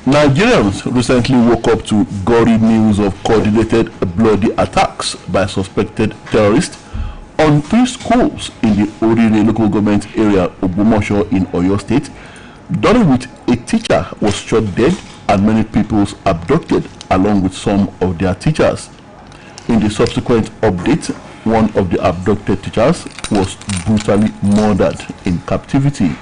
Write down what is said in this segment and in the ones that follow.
Nigerians recently woke up to gory news of coordinated bloody attacks by suspected terrorists on 3 schools in the Oluyole local government area of Ogbomoso in Oyo State, during which a teacher was shot dead and many pupils abducted along with some of their teachers. In the subsequent update, one of the abducted teachers was brutally murdered in captivity.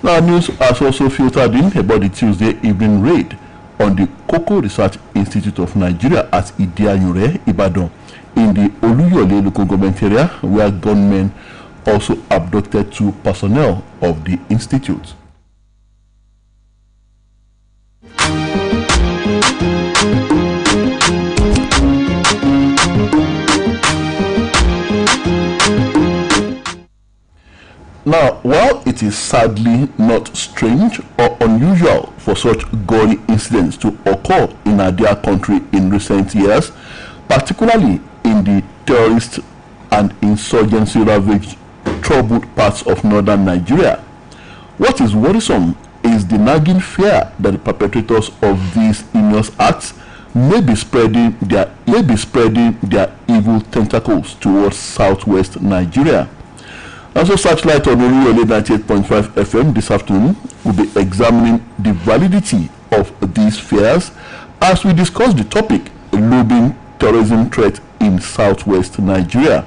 Now, news has also filtered in about the Tuesday evening raid on the Cocoa Research Institute of Nigeria at Idianyure, Ibadan, in the Oluyole local government area, where gunmen also abducted 2 personnel of the institute. Now, while it is sadly not strange or unusual for such gory incidents to occur in our dear country in recent years, particularly in the terrorist and insurgency-ravaged troubled parts of northern Nigeria, what is worrisome is the nagging fear that the perpetrators of these heinous acts may be spreading their evil tentacles towards southwest Nigeria. Also, Searchlight on Oluyole 98.5 FM this afternoon will be examining the validity of these fears as we discuss the topic, looming terrorism threat in southwest Nigeria.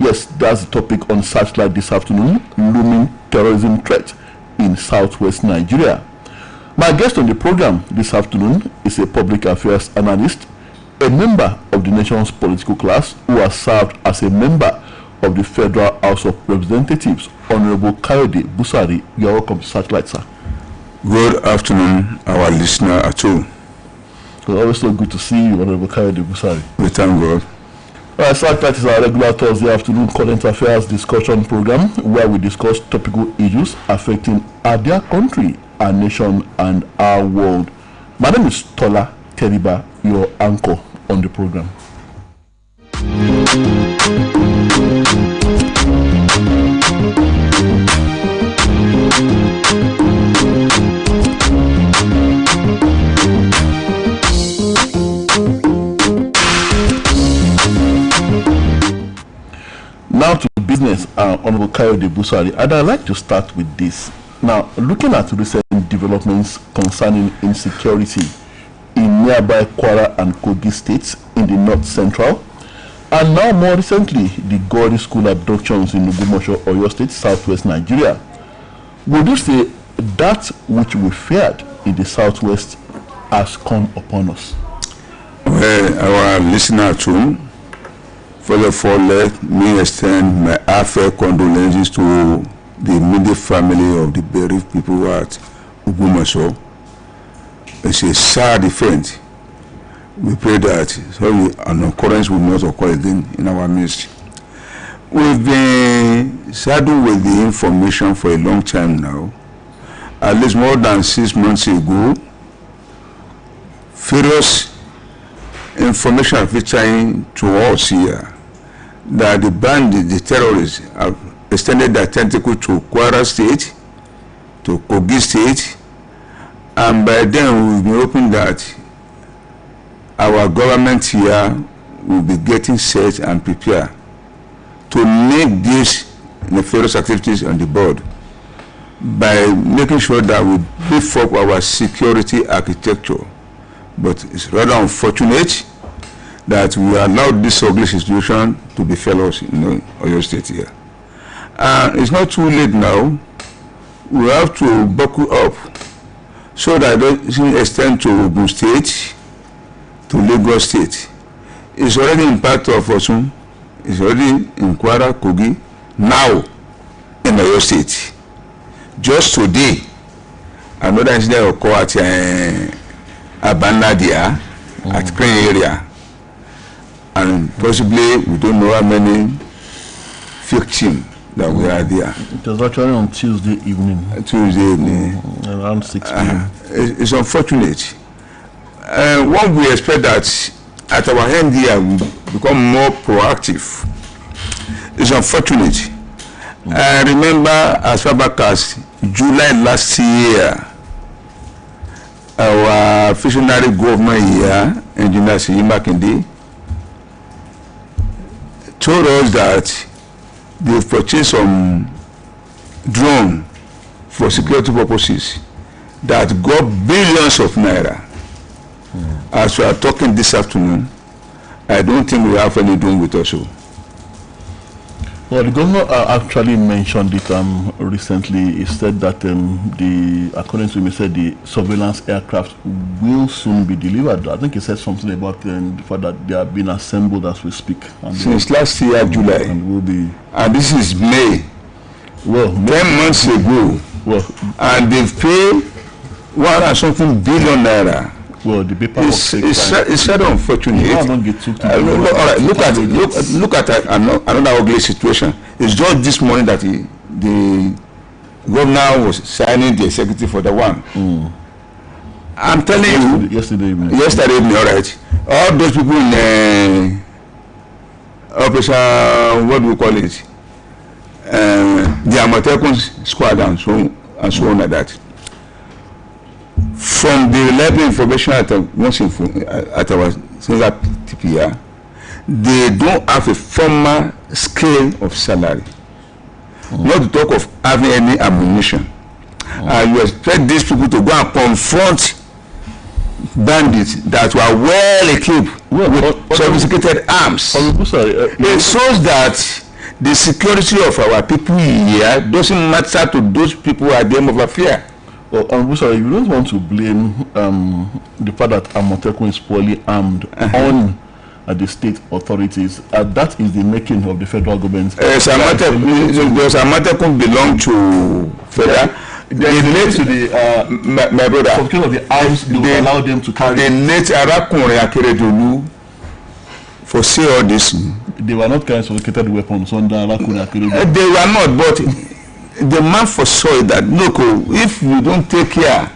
Yes, that's the topic on Searchlight this afternoon, looming terrorism threat in southwest Nigeria. My guest on the program this afternoon is a public affairs analyst, a member of the nation's political class who has served as a member of the Federal House of Representatives, Honorable Kayode Busari. You are welcome to Searchlight, sir. Good afternoon, our listener at home. It's always so good to see you, Honorable Kayode Busari. We thank God. Searchlight is our regular Thursday afternoon current affairs discussion program where we discuss topical issues affecting our dear country, our nation, and our world. My name is Tola Teriba, your anchor on the program. Now to business, Honorable Kayode Busari, and I'd like to start with this. Now, looking at recent developments concerning insecurity in nearby Kwara and Kogi states in the north central, and now more recently, the gory school abductions in Ogbomoso, Oyo State, southwest Nigeria, would you say that which we feared in the southwest has come upon us? Well, our listener at home, first of all, let me extend my heartfelt condolences to the immediate family of the bereaved people at Ogbomoso. It's a sad event. We pray that an occurrence will not occur again in our midst. We've been saddled with the information for a long time now. At least more than 6 months ago, various information featuring to us here that the bandits, the terrorists, have extended their tentacle to Kwara State, to Kogi State, and by then we've been hoping that our government here will be getting set and prepared to make these nefarious activities on the board by making sure that we beef up our security architecture. But it's rather unfortunate that we allowed this ugly situation to befall us in Oyo State here. And it's not too late now. We have to buckle up so that it doesn't extend to Ogun State, to Lagos State. It's already in part of Osun. It's already in Kwara, Kogi, now in Oyo State. Just today, another incident occurred at Abanadia, at Crane area. And possibly, we don't know how many victims that we are there. It was actually on Tuesday evening. Around 6 p.m. It's unfortunate. One we expect that at our end here we become more proactive. It's unfortunate. I remember as far back as July last year, our visionary governor here, Engineer Seyi Makinde, told us that they've purchased some drone for security purposes that got billions of naira. As we are talking this afternoon, I don't think we have any drone with us. Well, the governor actually mentioned it recently. He said that according to him, he said the surveillance aircraft will soon be delivered. I think he said something about the fact that they are being assembled as we speak. Since last year, July. And will be. And this is May. Well, 10 months ago. Well, and they've paid 1 and something billion naira. Well, the paper it's very unfortunate. Look at another ugly situation. It's just this morning that the governor was signing the executive for the one. I'm telling you, yesterday evening, all right. All those people in operation, what do we call it? The Amatekun squad and so on like that. From the reliable information at our single TPR, they don't have a formal scale of salary. Not to talk of having any ammunition. You expect these people to go and confront bandits that were well equipped with sophisticated arms. It shows that the security of our people here doesn't matter to those people at the end of affair. Well, you don't want to blame the fact that Amotekun is poorly armed on the state authorities. That is the making of the federal government. Does Amotekun belong to federal? They relate to the my brother. Because of the arms they allow them to carry. They net Arakunrin Akeredolu for say all this. They were not carrying sophisticated weapons under Arakunrin Akeredolu. They were not, but the man foresaw that look, if we don't take care,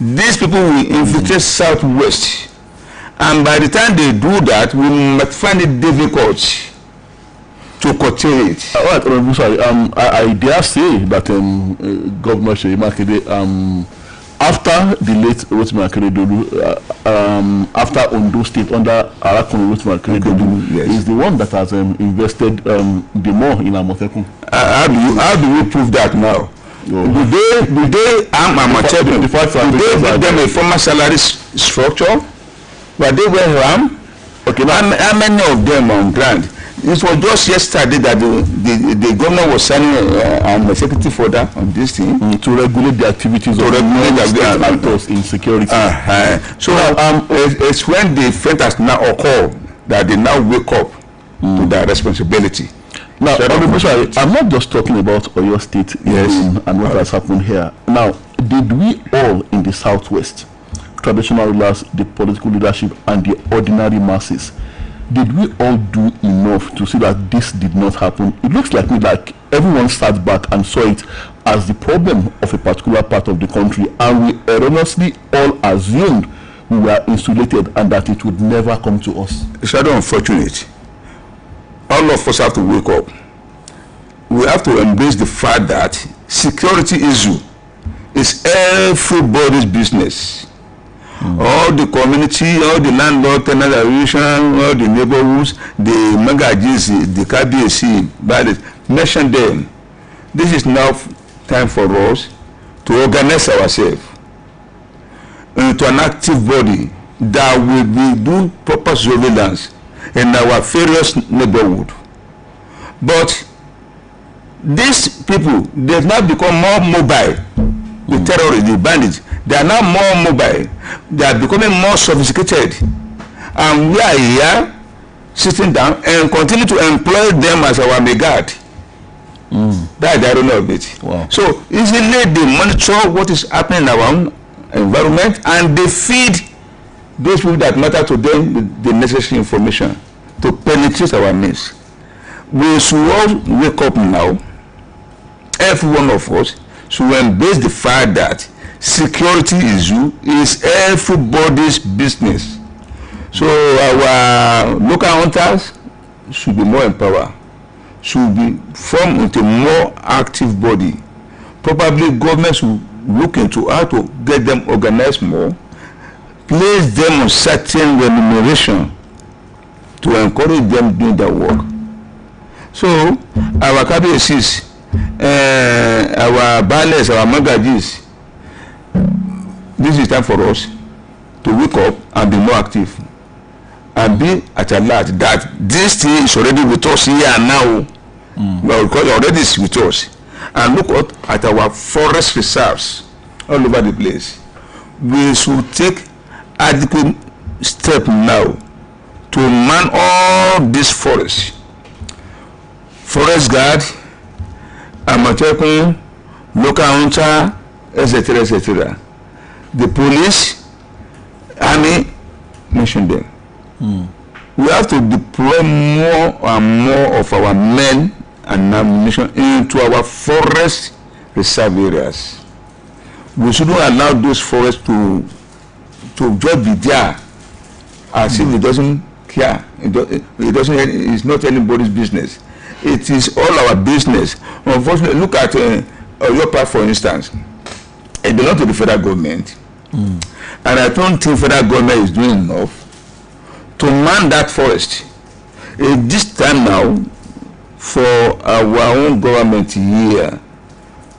these people will infiltrate southwest, and by the time they do that, we might find it difficult to curtail it. I dare say that Governor Seyi Makinde, after the late Rotimi Akeredolu, after Ondo State under Arakunrin Rotimi Akeredolu, yes, is the one that has invested the more in Amotekun. How do we prove that now? Do they arm Amotekun? Do they give them a formal salary structure? Were they well armed? Okay, how many of them on ground? It was just yesterday that the governor was signing an executive order on this thing to regulate the activities of the actors in security. So it's when the event has now occurred that they now wake up to their responsibility. Now, I'm not just talking about Oyo State and what has happened here. Now, did we all in the Southwest, traditional rulers, the political leadership, and the ordinary masses, did we all do enough to see that this did not happen? It looks like everyone sat back and saw it as the problem of a particular part of the country, and we erroneously all assumed we were insulated and that it would never come to us. It's rather unfortunate. All of us have to wake up. We have to embrace the fact that security issue is everybody's business. All the community, all the landlord, tenant association, all the neighborhoods, the magajis, the KBAC, mention them. This is now time for us to organize ourselves into an active body that will be doing proper surveillance in our various neighborhood. But these people, they've now become more mobile. The terrorists, the bandits, they are now more mobile. They are becoming more sophisticated, and we are here sitting down and continue to employ them as our megad. That's the irony of it. Wow. So easily they monitor what is happening in our own environment, and they feed those people that matter to them the necessary information to penetrate our needs. We should all wake up now. Every one of us should embrace the fact that security issue is everybody's business. So our local hunters should be more empowered, should be formed into a more active body. Probably governments will look into how to get them organized more place them on certain remuneration to encourage them doing their work. So our KBCs, our baales, our magajis, this is time for us to wake up and be more active and be at alert that this thing is already with us here and now. Well, because already it's with us. And look at our forest reserves all over the place. We should take adequate step now to man all these forests. Forest guard, Amatekun, local hunter, etc., etc. The police, army, mention them. We have to deploy more and more of our men and ammunition into our forest reserve areas. We shouldn't allow those forests to just be there as if it doesn't care. It doesn't. It's not anybody's business. It is all our business. Unfortunately, look at your part, for instance. It belongs to the federal government, and I don't think federal government is doing enough to man that forest. This time now, for our own government here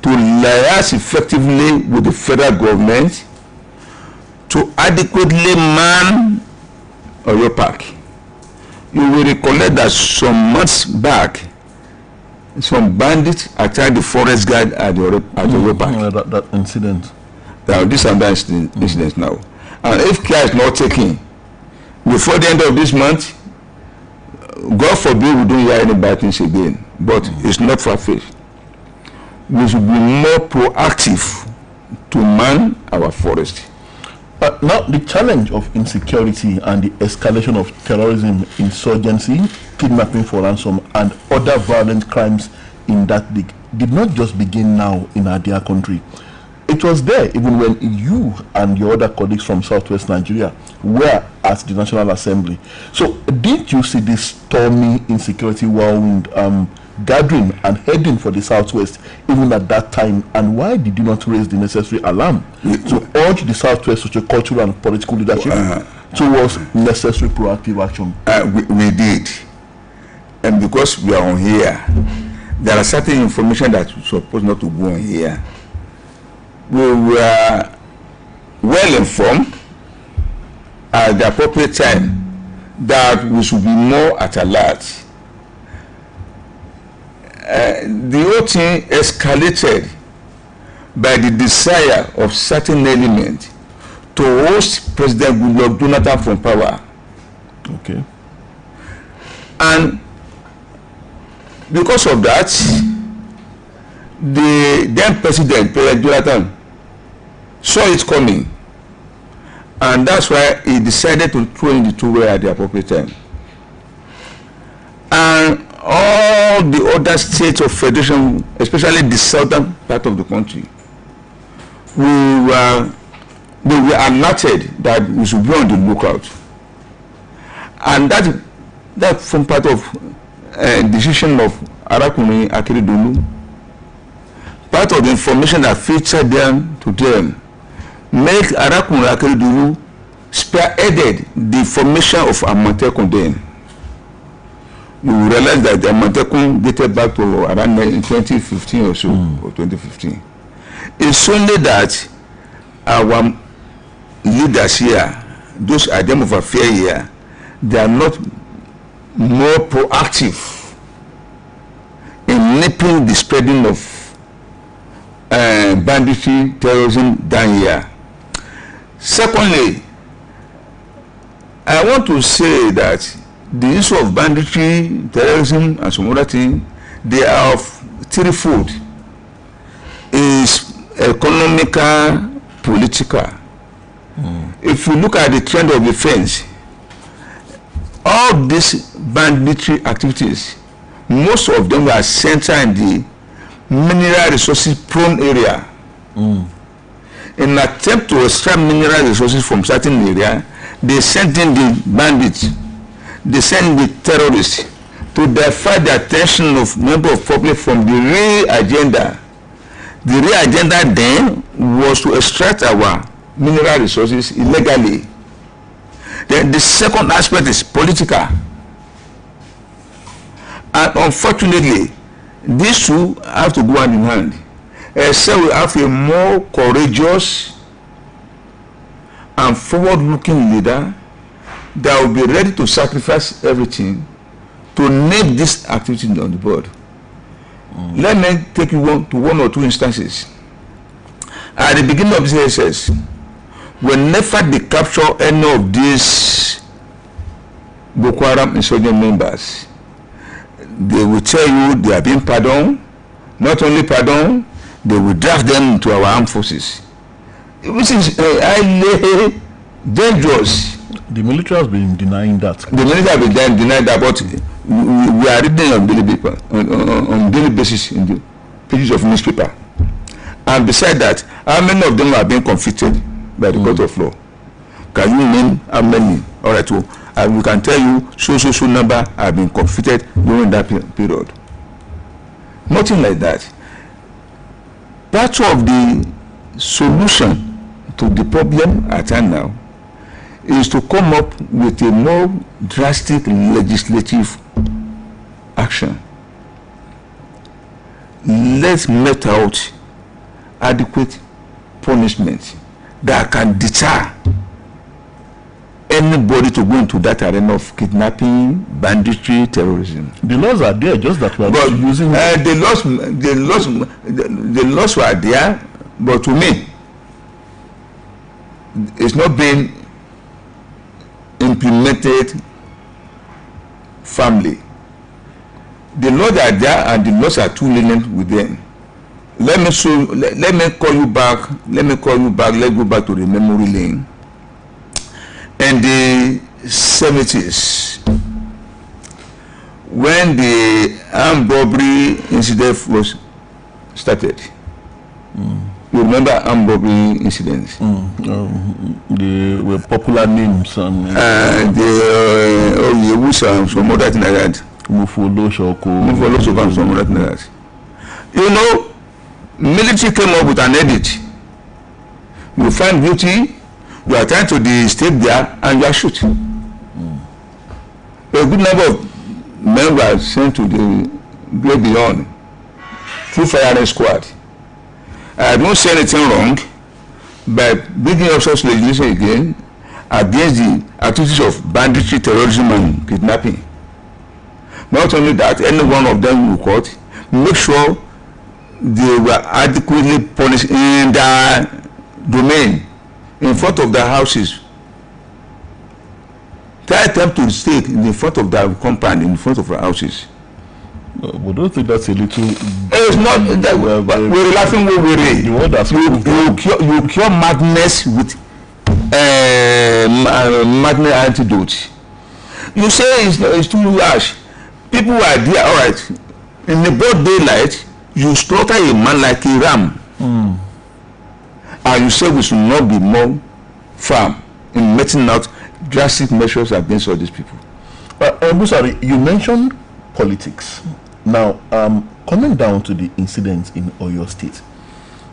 to liaise effectively with the federal government to adequately man Oyo Park. You will recollect that some months back, some bandits attacked the forest guard at Oyo Park. That incident. Now, this and that incident now. And if care is not taken, before the end of this month, God forbid we don't hear any bad things again. But it's not far-fetched. We should be more proactive to man our forest. Now, the challenge of insecurity and the escalation of terrorism, insurgency, kidnapping for ransom, and other violent crimes in that league did not just begin now in our dear country. It was there even when you and your other colleagues from Southwest Nigeria were at the National Assembly. So, did you see this stormy insecurity whirlwind gathering and heading for the Southwest even at that time? And why did you not raise the necessary alarm to urge the Southwest socio-cultural and political leadership towards necessary proactive action? We did. And because we are on here, there are certain information that we're supposed not to go on here. We were well informed at the appropriate time that we should be more at alert. The whole thing escalated by the desire of certain elements to host President Goodluck Jonathan from power. Okay. And because of that, the then President Jonathan saw it coming, and that's why he decided to throw in the towel at the appropriate time. And all the other states of federation, especially the southern part of the country, we were alerted that we should be on the lookout. And that from part of decision of Arakunrin Akeredolu, part of the information that featured them to them, make Arakunrin Akeredolu spearheaded the formation of Amotekun then. You will realize that the Amotekun dated back to around 2015 or so, or 2015. It's only that our leaders here, those items of affair here, they are not more proactive in nipping the spreading of banditry, terrorism down here. Secondly, I want to say that the issue of banditry, terrorism, and some other things, they are of threefold. Is economical, political. If you look at the trend of defense, all these banditry activities, most of them were centered in the mineral resources prone area. In an attempt to extract mineral resources from certain area, they sent in the bandits, they sent the terrorists to divert the attention of member of public from the real agenda. The real agenda then was to extract our mineral resources illegally Then the second aspect is political. And unfortunately, these two have to go hand in hand. Except we have a more courageous and forward-looking leader that will be ready to sacrifice everything to name this activity on the board. Let me take you to one or two instances. At the beginning of this SS, whenever they capture any of these Boko Haram insurgent members, they will tell you they are being pardoned. Not only pardoned, they will draft them into our armed forces, which is highly dangerous. The military has been denying that. The military has been denying that, but we are reading on daily basis in the pages of newspaper. And besides that, how many of them are being convicted by the court of law? Can you name how many? All right, so we can tell you so number have been convicted during that period. Nothing like that. Part of the solution to the problem at hand now is to come up with a more drastic legislative action. Let's mete out adequate punishment that can deter anybody to go into that arena of kidnapping, banditry, terrorism. The laws are there, just that we are not using the laws were there, but to me, it's not being implemented firmly. The laws are there, and the laws are too lenient with them. Let me call you back. Let's go back to the memory lane. In the 70s, when the armed robbery incident was started, you remember armed robbery incidents? They were popular names. The Oluyole and some other things like that. Oluyole and some other things like that. You know, military came up with an edit. You find guilty, you are trying to stay there, and you are shot. A good number of men were sent to the great beyond through firing squad. I don't say anything wrong by bringing up such legislation again against the activities of banditry, terrorism, and kidnapping. Not only that, any one of them will court, make sure they were adequately punished in their domain, in front of their houses. Try them to stay in front of their compound, in front of their houses. We don't think that's a little. It's not that we're laughing where we read. You cure madness with madness antidote. You say it's too harsh. People are there, all right. In the broad daylight, you slaughter a man like a ram. And you say we should not be more firm in meting out drastic measures against all these people. Busari, you mentioned politics. Now, coming down to the incidents in Oyo State,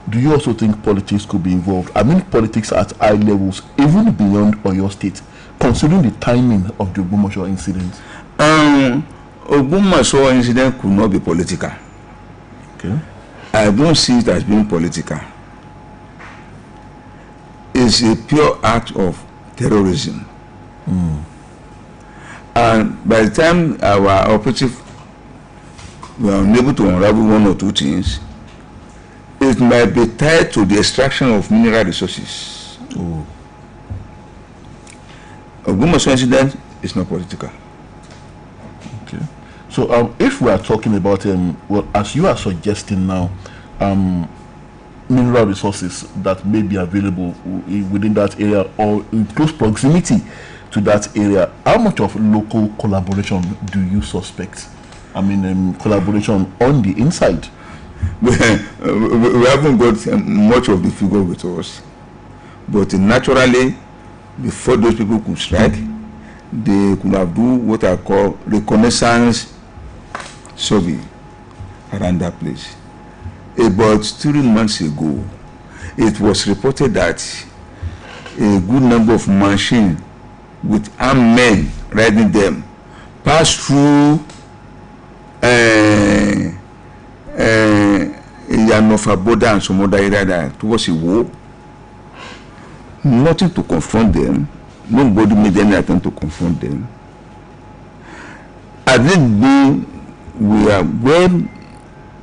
do you also think politics could be involved? I mean, politics at high levels, even beyond Oyo State, considering the timing of the Ogbomoso incident? Ogbomoso incident could not be political. Okay. I don't see it as being political. It's a pure act of terrorism. And by the time our operative were unable to unravel one or two things, it might be tied to the extraction of mineral resources. Ogbomoso incident is not political. Okay. So if we are talking about well, as you are suggesting now, mineral resources that may be available within that area or in close proximity to that area, how much of local collaboration do you suspect? I mean, collaboration on the inside. We haven't got much of the figure with us, but naturally, before those people could strike, they could have do what I call reconnaissance survey around that place. About 3 months ago, it was reported that a good number of machines with armed men riding them pass through Yanofa border and some other area that towards a war. Nothing to confront them. Nobody made any attempt to confront them. I think we are well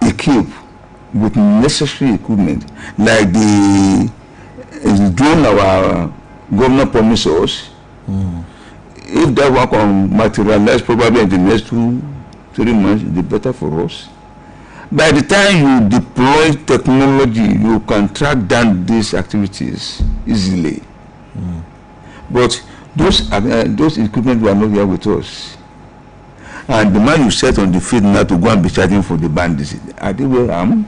equipped with necessary equipment, like the drone our governor promised us. If that one can materialize probably in the next 2-3 months, it's better for us. By the time you deploy technology, you can track down these activities easily. But those equipment were not here with us. And the man you set on the field now to go and be charging for the bandits, are they well armed?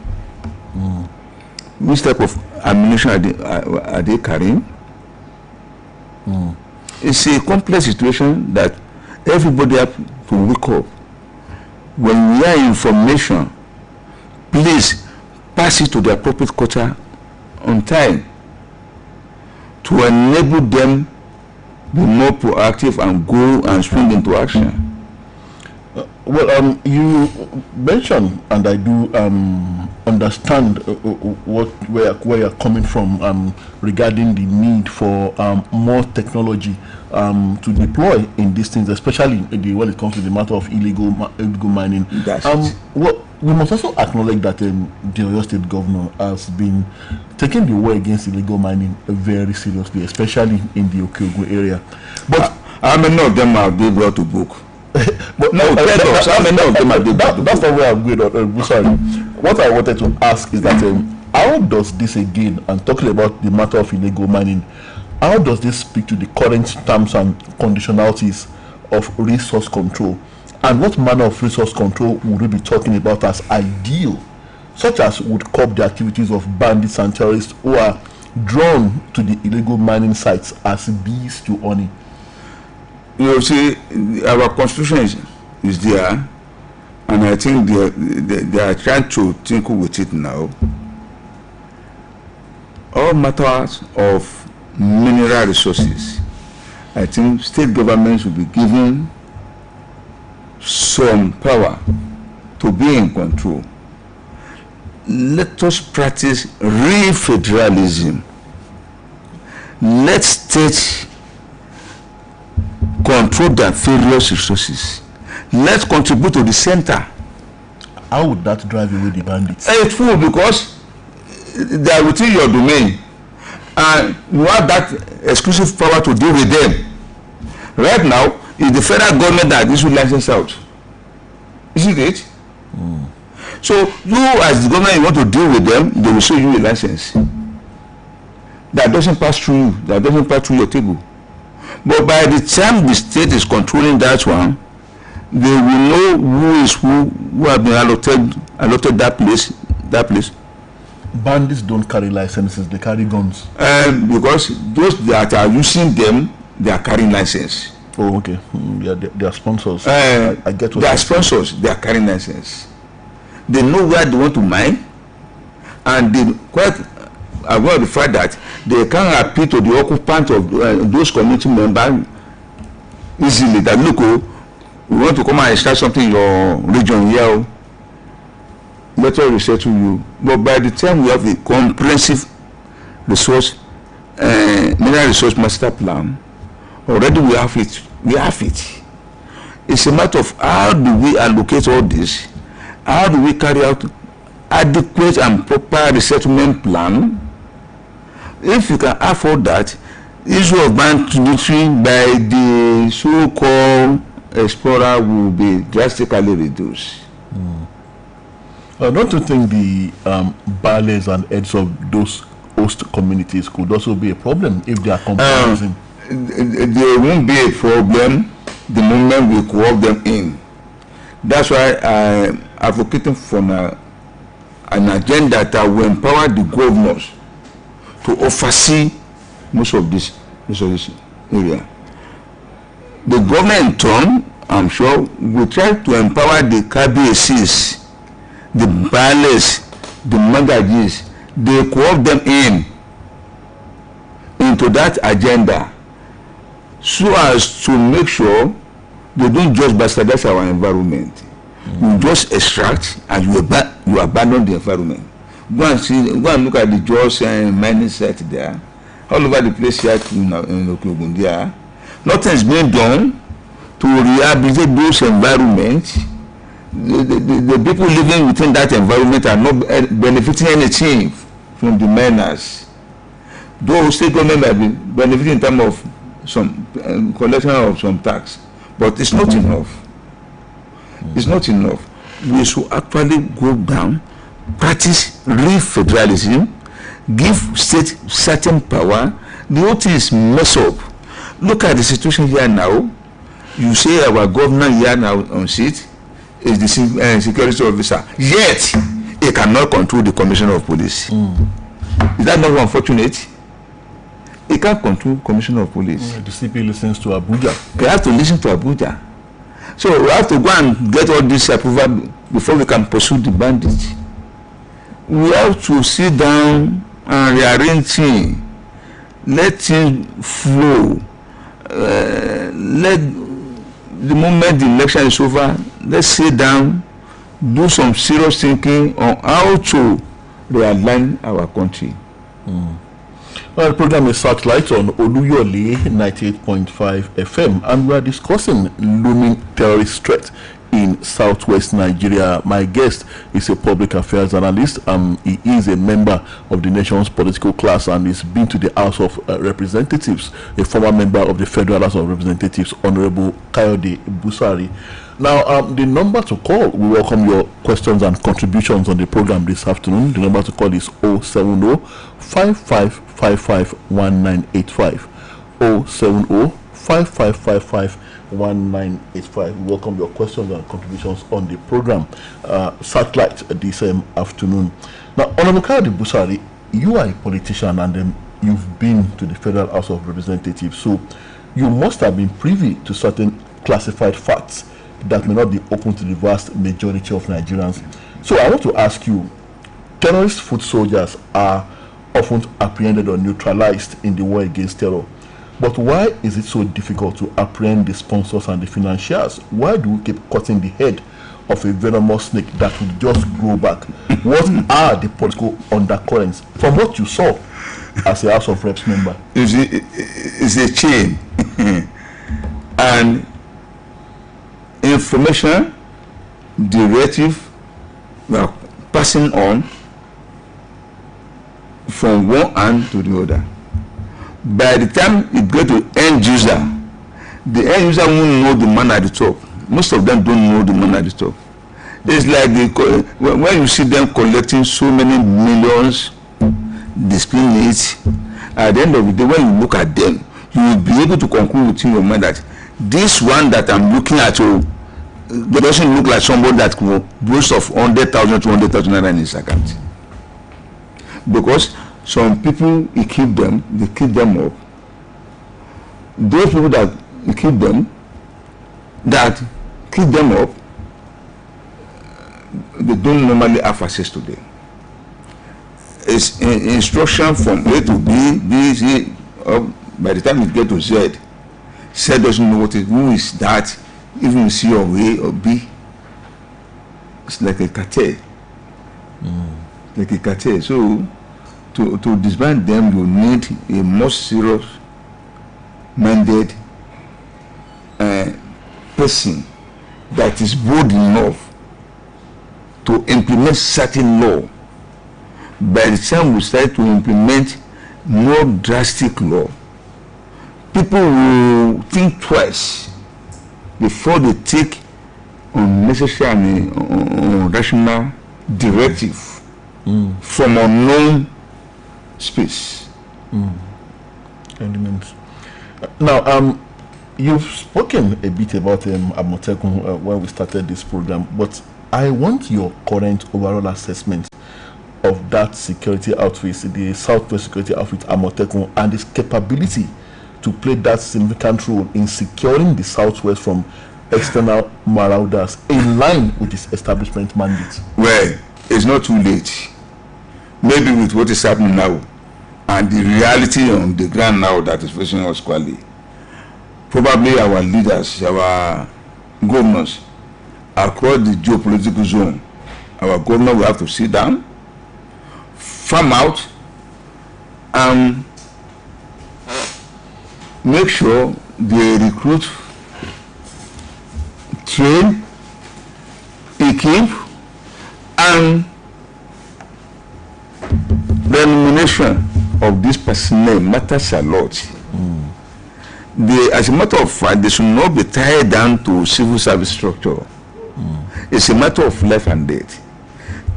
Which type of ammunition are they carrying? It's a complex situation that everybody has to wake up. When we hear information, please pass it to the appropriate quarter on time to enable them be more proactive and go and spring into action. Well, you mentioned, and I do understand where you're coming from regarding the need for more technology to deploy in these things, especially when it comes to the matter of illegal mining. Well, we must also acknowledge that the Oyo State governor has been taking the war against illegal mining very seriously, especially in the Okeogun area. But how many of them have been brought to book? But no, that's not where I'm going. Sorry. What I wanted to ask is that how does this, again, and talking about the matter of illegal mining, how does this speak to the current terms and conditionalities of resource control? And what manner of resource control would we be talking about as ideal, such as would curb the activities of bandits and terrorists who are drawn to the illegal mining sites as bees to honey? You see, our constitution is there, and I think they are trying to tinkle with it now. All matters of mineral resources, I think state governments will be given some power to be in control. Let us practice real federalism. Let states control their various resources. Let's contribute to the center. How would that drive away the bandits? It will, because they are within your domain, and you have that exclusive power to deal with them. Right now, it's the federal government that gives you license out. Isn't it? So you, as the government, you want to deal with them, they will show you a license. That doesn't pass through you. That doesn't pass through your table. But by the time the state is controlling that one, they will know who is who have been allotted that place. Bandits don't carry licenses; they carry guns. Because those that are using them, they are carrying license. Oh, okay. Yeah, they are sponsors. I get what they are sponsors. They are carrying license. They know where they want to mine, and they quite aware of the fact that they can appeal to the occupant of those community members easily. That look, we want to come and extract something in your region here. Let us resettle you. But by the time we have a comprehensive resource, mineral resource master plan, already we have it. We have it. It's a matter of how do we allocate all this? How do we carry out adequate and proper resettlement plan? If you can afford that, issue of banditry by the so-called explorer will be drastically reduced. Don't you think the ballets and heads of those host communities could also be a problem if they are compromising? There won't be a problem the moment we co-opt them in. That's why I'm advocating for an agenda that will empower the governors to oversee most of this area. The government in turn, I'm sure, will try to empower the KBACs, the ballets, the magajis. They co-opt them into that agenda, so as to make sure they don't just bastardize our environment. You just extract and you abandon the environment. Go and look at the Jaws mining site there. All over the place here in Oluyole there. Nothing is being done to rehabilitate those environments. The people living within that environment are not benefiting anything from the miners. Though state government might be benefiting in terms of some collection of some tax, but it's not enough. It's not enough. We should actually go down, practice real federalism, give state certain power. The whole thing is messed up. Look at the situation here now. You say our governor here now on seat is the security officer, yet he cannot control the commissioner of police. Is that not unfortunate? He can't control commissioner of police. The CP listens to Abuja. They have to listen to Abuja. So we have to go and get all this approval before we can pursue the bandits. We have to sit down and rearrange things, let things flow. Let the moment the election is over, let's sit down, do some serious thinking on how to realign our country. Well, the program is Searchlight on Oluyole 98.5 FM, and we are discussing looming terrorist threat in southwest Nigeria. My guest is a public affairs analyst. He is a member of the nation's political class and he's been to the House of Representatives, a former member of the Federal House of Representatives, Honorable Kayode Busari. Now, the number to call, we welcome your questions and contributions on the program this afternoon. The number to call is 070-5555-1985. 070-5555-1985. We welcome your questions and contributions on the program. Searchlight this afternoon. Now, Honorable Kayode Busari, you are a politician and you've been to the Federal House of Representatives, so you must have been privy to certain classified facts that may not be open to the vast majority of Nigerians. So I want to ask you, terrorist foot soldiers are often apprehended or neutralized in the war against terror. But why is it so difficult to apprehend the sponsors and the financiers? Why do we keep cutting the head of a venomous snake that will just grow back? What are the political undercurrents from what you saw as a House of Reps member? It's a chain. And information, directive, passing on from one hand to the other. By the time it goes to end user, the end user won't know the man at the top. Most of them don't know the man at the top. It's like when you see them collecting so many millions, displaying it, at the end of the day, when you look at them, you will be able to conclude within your mind that this one that I'm looking at, they doesn't look like somebody that will boast of 100,000, 200,000 naira in his account. Because some people, they keep them up. Those people that keep them up, they don't normally have access to them. It's instruction from A to B, B, C, by the time you get to Z, Z doesn't know who is that, even C or A or B. It's like a cartel. Like a cartel. So to disband them, you need a more serious minded person that is bold enough to implement certain law. By the time we start to implement more drastic law, people will think twice before they take unnecessary and irrational directive from unknown space. Elements. Now, you've spoken a bit about Amotekun when we started this program, but I want your current overall assessment of that security outfit, the Southwest Security Outfit Amotekun, and its capability to play that significant role in securing the Southwest from external marauders in line with its establishment mandate. Well, it's not too late. Maybe with what is happening now and the reality on the ground now that is facing us squarely, probably our leaders, our governors across the geopolitical zone, our government will have to sit down, farm out, and make sure they recruit, train, equip, and the remuneration of this personnel matters a lot. They, as a matter of fact, they should not be tied down to civil service structure. It's a matter of life and death.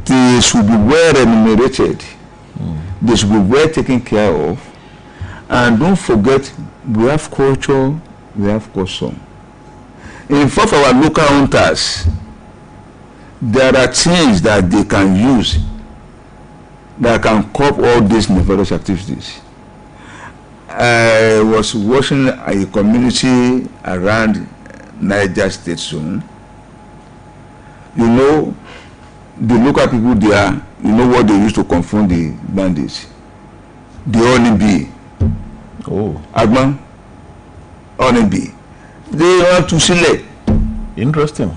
They should be well remunerated. They should be well taken care of. And don't forget, we have culture, we have custom. In fact, our local hunters, there are things that they can use that can cope all these nefarious activities. I was watching a community around Niger State zone. You know, the local people there, you know what they used to confront the bandits? The honeybee. Oh. Agman, honeybee. They want to select. Interesting.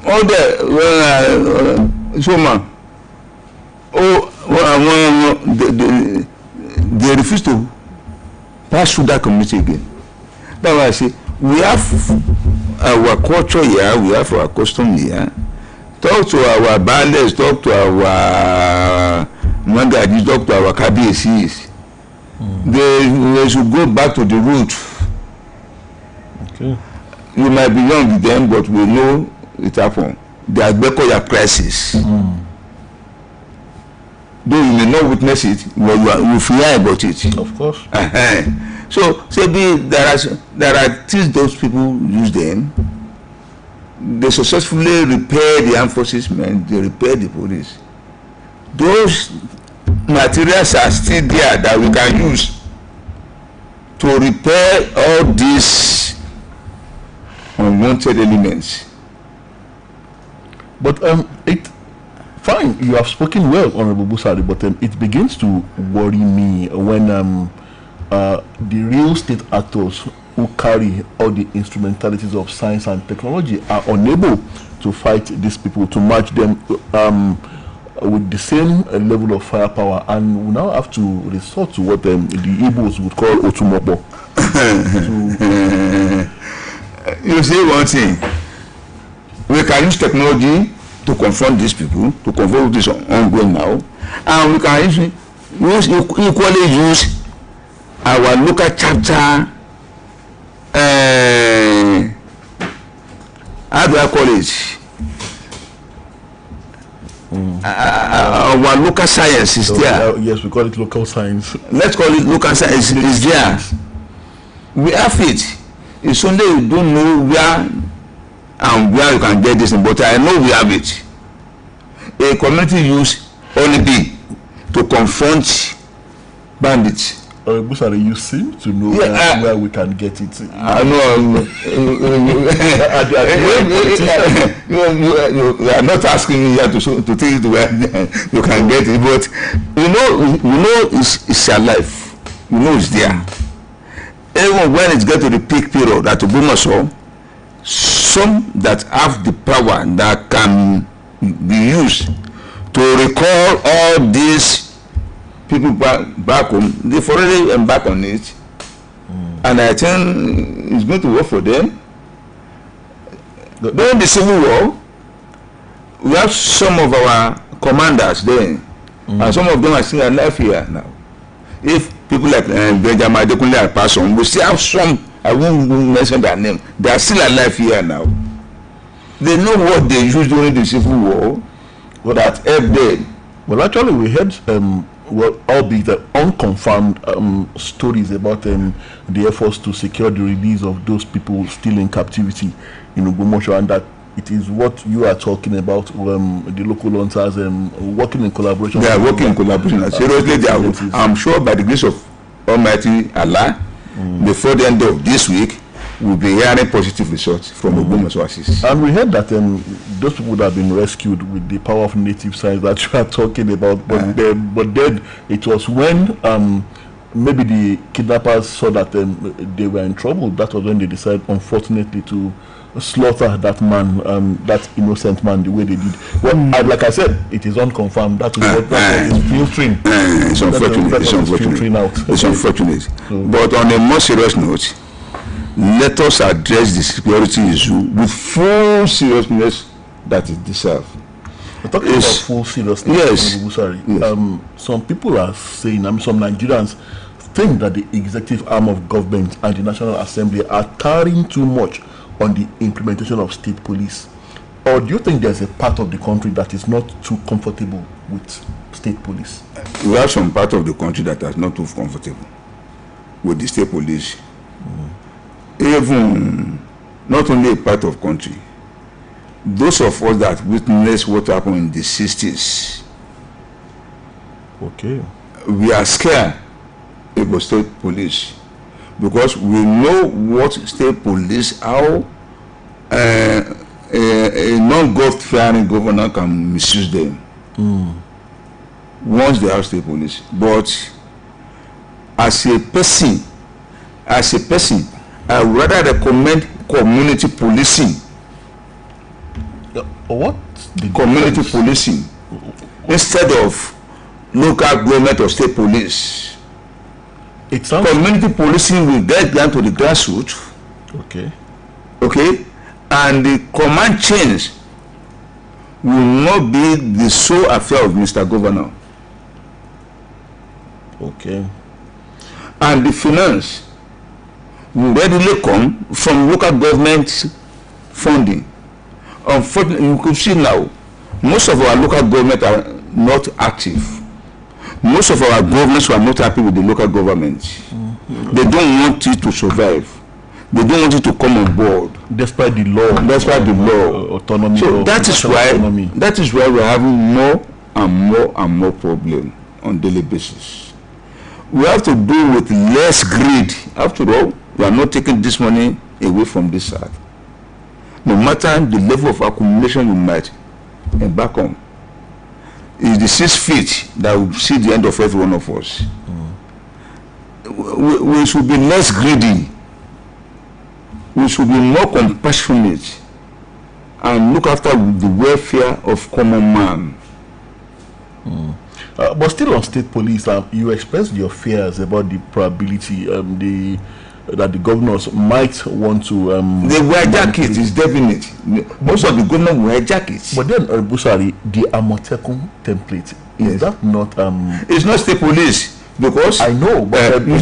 All the so man. They refuse to pass through that community again. That's why I say we have our culture here, we have our custom here. Talk to our bandits, talk to our mangadis, talk to our KBCs. They should go back to the root. Okay. You might be young with them, but we know it happened. They are Bekoya crisis. Though you may not witness it, but you fear about it. Of course. So, there are things those people use them. They successfully repair the armed forces men, they repair the police. Those materials are still there that we can use to repair all these unwanted elements. But fine, you have spoken well, Honorable Busari, but it begins to worry me when the real state actors who carry all the instrumentalities of science and technology are unable to fight these people, to match them with the same level of firepower, and we now have to resort to what the Igbos would call Otumobo. You say one thing, we can use technology to confront these people, to confront this ongoing now, and we can equally use our local chapter, how do I call it? Our local science is there. Yes, we call it local science. Let's call it local science. Is there. We have it. It's only you don't know where and where you can get this, but I know we have it. A community use honeybee to confront bandits. Busari, you seem to know where we can get it. I know. You are not asking me here to take it where you can get it, but you know it's alive. You know it's there. Even when it gets to the peak period at Obumaso, some that have the power that can be used to recall all these people back home, they've already embarked on it, and I think it's going to work for them. During the Civil War, we have some of our commanders there, and some of them are still alive here now. If people like Benjamin Adekunle are passed on, we still have some, I won't mention their name, they are still alive here now. They know what they used during the Civil War, that helped them. Well, actually, we heard albeit unconfirmed stories about the efforts to secure the release of those people still in captivity in Ogbomoso, and that it is what you are talking about, the local hunters working in collaboration. They are working in collaboration. Seriously, they are. I'm sure by the grace of Almighty Allah, before the end of this week, we'll be hearing positive results from Ogbomoso assist. And we heard that those people that have been rescued with the power of native science that you are talking about, but then it was when maybe the kidnappers saw that they were in trouble. That was when they decided, unfortunately, to slaughter that man, that innocent man, the way they did. Well, like I said, it is unconfirmed. That is what is filtering. It's unfortunate. It's unfortunate. It's unfortunate. So, but on a more serious note, let us address the security issue with full seriousness that it deserves. Talking about full seriousness, yes. Some people are saying, some Nigerians think that the executive arm of government and the National Assembly are carrying too much on the implementation of state police. Or do you think there's a part of the country that is not too comfortable with state police? We have some part of the country that is not too comfortable with the state police. Even not only a part of country, those of us that witnessed what happened in the 60s, we are scared about state police because we know what state police, how a non-God-fearing governor can misuse them once they have state police. But as a person, I would rather recommend community policing. What? Community policing instead of local government or state police. It sounds community policing will get down to the grassroots. Okay, and the command chains will not be the sole affair of Mr. Governor. And the finance will readily come from local government funding. Unfortunately, you could see now, most of our local government are not active. Most of our governments are not happy with the local government. They don't want it to survive. They don't want it to come on board. Despite the law. Autonomy. So that is why we're having more and more problem on daily basis. We have to do with less greed. After all, we are not taking this money away from this side. No matter the level of accumulation you might embark on, is the 6 feet that will see the end of every one of us. We should be less greedy. We should be more compassionate and look after the welfare of common man. But still on state police, you expressed your fears about the probability that the governors might want to they will hijack it. Is definite. Most of the government will hijack it. But then Busari, the Amotekun template, is that not it's not state police, because I know, but you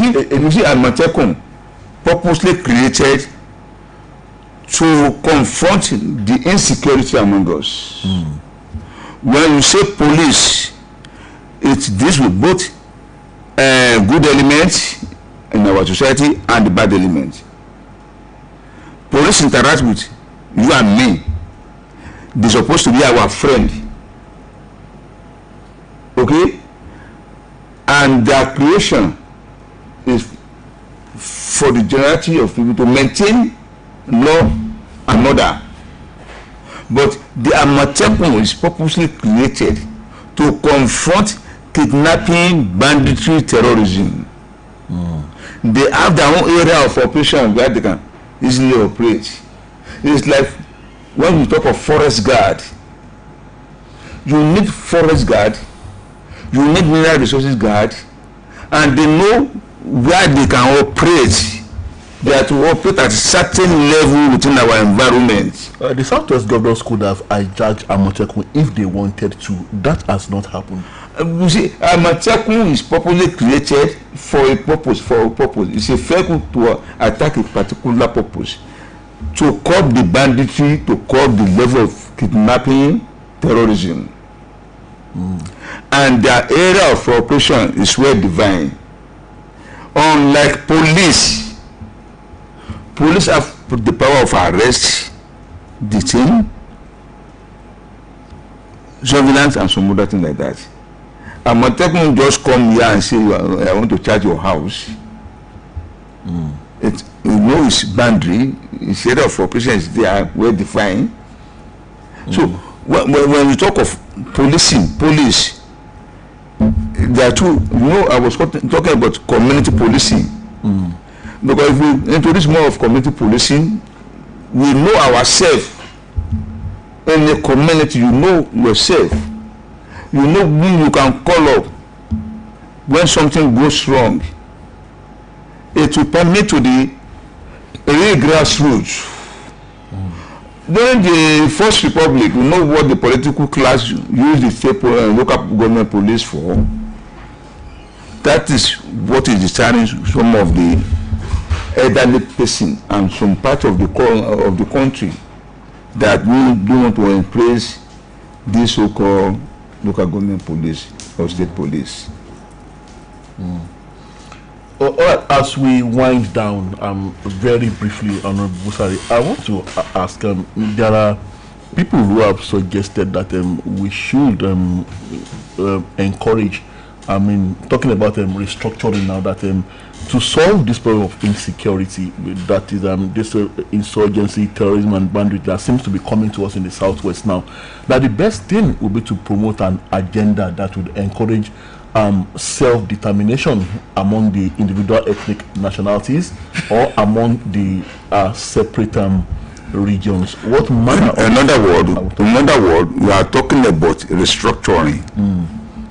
see Amotekun purposely created to confront the insecurity among us. When you say police, it deals with both good elements in our society and the bad element. Police interact with you and me. They're supposed to be our friend. Okay? And their creation is for the generality of people to maintain law and order. But the Amotekun is purposely created to confront kidnapping, banditry, terrorism. They have their own area of operation where they can easily operate. It's like when we talk of forest guard, you need forest guard, you need mineral resources guard, and they know where they can operate. They are to operate at a certain level within our environment. The Southwest governors could have hijacked Amotekun if they wanted to. That has not happened. You see, Amotekun is purposely created for a purpose. It's a vehicle to attack a particular purpose, to curb the banditry, to curb the level of kidnapping, terrorism. And their area of operation is well defined. Unlike police have the power of arrest, detain, surveillance, and some other things like that. Amotekun just come here and say, I want to charge your house. It, you know, its boundary, its area of operation is there, well defined. So when we talk of police, there are two. You know, I was talking about community policing. Because if we introduce more of community policing, we know ourselves. In the community, you know yourself. You know who you can call up when something goes wrong. It will permit to the real grassroots. During the First Republic, we know what the political class used the state local government police for. That is what is deterring some of the elderly person and some part of the country that we don't want to embrace this so-called local government police or state police. As we wind down, very briefly, Honorable Busari, I want to ask, there are people who have suggested that we should encourage, talking about restructuring now, that to solve this problem of insecurity, that is this insurgency, terrorism and banditry that seems to be coming to us in the southwest now, that the best thing would be to promote an agenda that would encourage self-determination among the individual ethnic nationalities or among the separate regions. What manner in other word, we are talking about restructuring.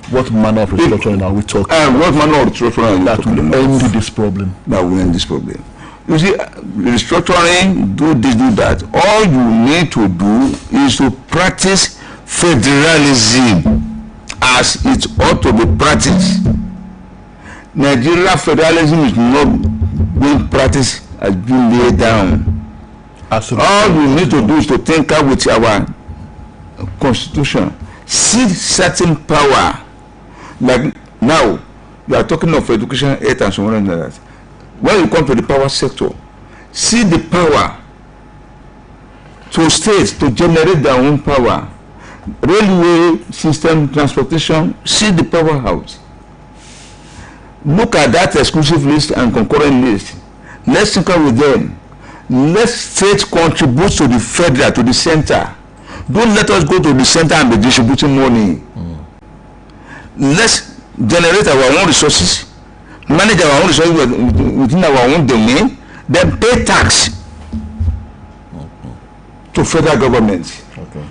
What manner of restructuring are we talking? What manner of restructuring that will end this problem? That will end this problem. You see, restructuring, do this, do that. All you need to do is to practice federalism as it ought to be practiced. Nigeria federalism is not being practiced, has been laid down. All you need to do is to think out with our constitution. See certain power. Like now, you are talking of education, health, and so on and that. When you come to the power sector, see the power to states to generate their own power. Railway system, transportation, see the powerhouse. Look at that exclusive list and concurrent list. Let's think with them. Let states contribute to the federal, to the center. Don't let us go to the center and be distributing money. Let's generate our own resources, manage our own resources within our own domain, then pay tax to federal government.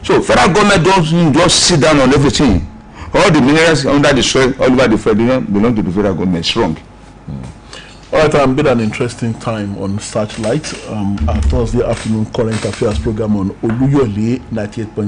So federal government don't just sit down on everything. All the minerals under the soil, all over the federal belong to the federal government. Strong. All right, been an interesting time on Searchlight, our Thursday afternoon current affairs program on Oluyole 98.5